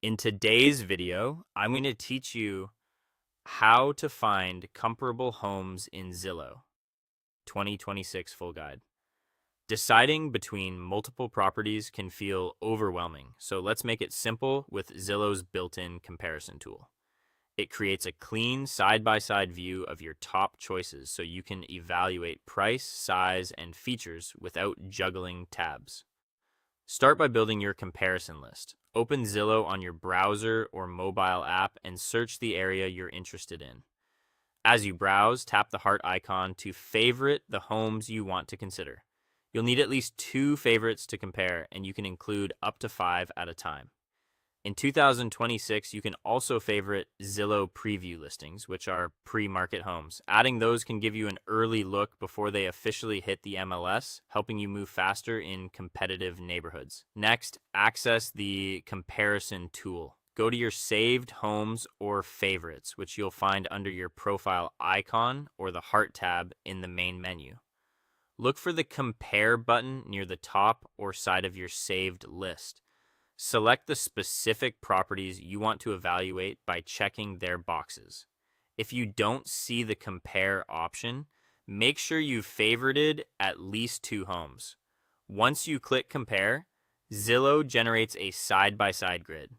In today's video, I'm going to teach you how to find comparable homes in Zillow 2026 full guide. Deciding between multiple properties can feel overwhelming, so let's make it simple with Zillow's built-in comparison tool. It creates a clean side-by-side view of your top choices so you can evaluate price, size, and features without juggling tabs. Start by building your comparison list. Open Zillow on your browser or mobile app and search the area you're interested in. As you browse, tap the heart icon to favorite the homes you want to consider. You'll need at least 2 favorites to compare, and you can include up to 5 at a time. In 2026, you can also favorite Zillow preview listings, which are pre-market homes. Adding those can give you an early look before they officially hit the MLS, helping you move faster in competitive neighborhoods. Next, access the comparison tool. Go to your saved homes or favorites, which you'll find under your profile icon or the heart tab in the main menu. Look for the compare button near the top or side of your saved list. Select the specific properties you want to evaluate by checking their boxes. If you don't see the compare option, make sure you've favorited at least 2 homes. Once you click compare, Zillow generates a side-by-side grid.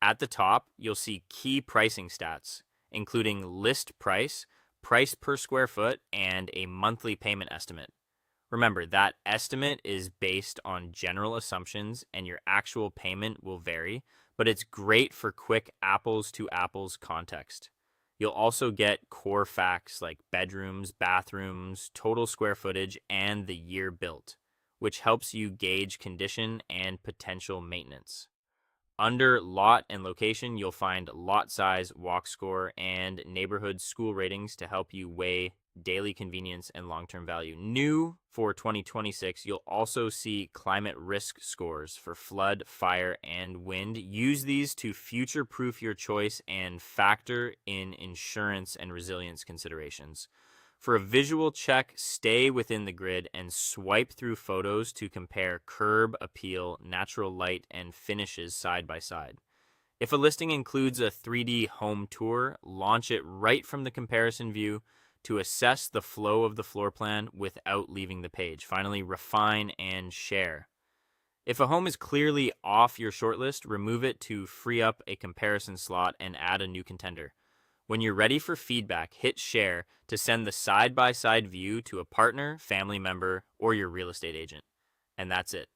At the top, you'll see key pricing stats, including list price, price per square foot, and a monthly payment estimate. Remember, that estimate is based on general assumptions and your actual payment will vary, but it's great for quick apples to apples context. You'll also get core facts like bedrooms, bathrooms, total square footage, and the year built, which helps you gauge condition and potential maintenance. Under lot and location, you'll find lot size, walk score, and neighborhood school ratings to help you weigh daily convenience and long-term value. New for 2026, you'll also see climate risk scores for flood, fire, and wind. Use these to future-proof your choice and factor in insurance and resilience considerations. For a visual check, stay within the grid and swipe through photos to compare curb appeal, natural light, and finishes side by side. If a listing includes a 3D home tour, launch it right from the comparison view to assess the flow of the floor plan without leaving the page. Finally, refine and share. If a home is clearly off your shortlist, remove it to free up a comparison slot and add a new contender. When you're ready for feedback, hit share to send the side-by-side view to a partner, family member, or your real estate agent. And that's it.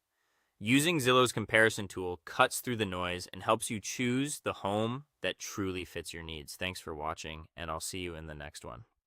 Using Zillow's comparison tool cuts through the noise and helps you choose the home that truly fits your needs. Thanks for watching, and I'll see you in the next one.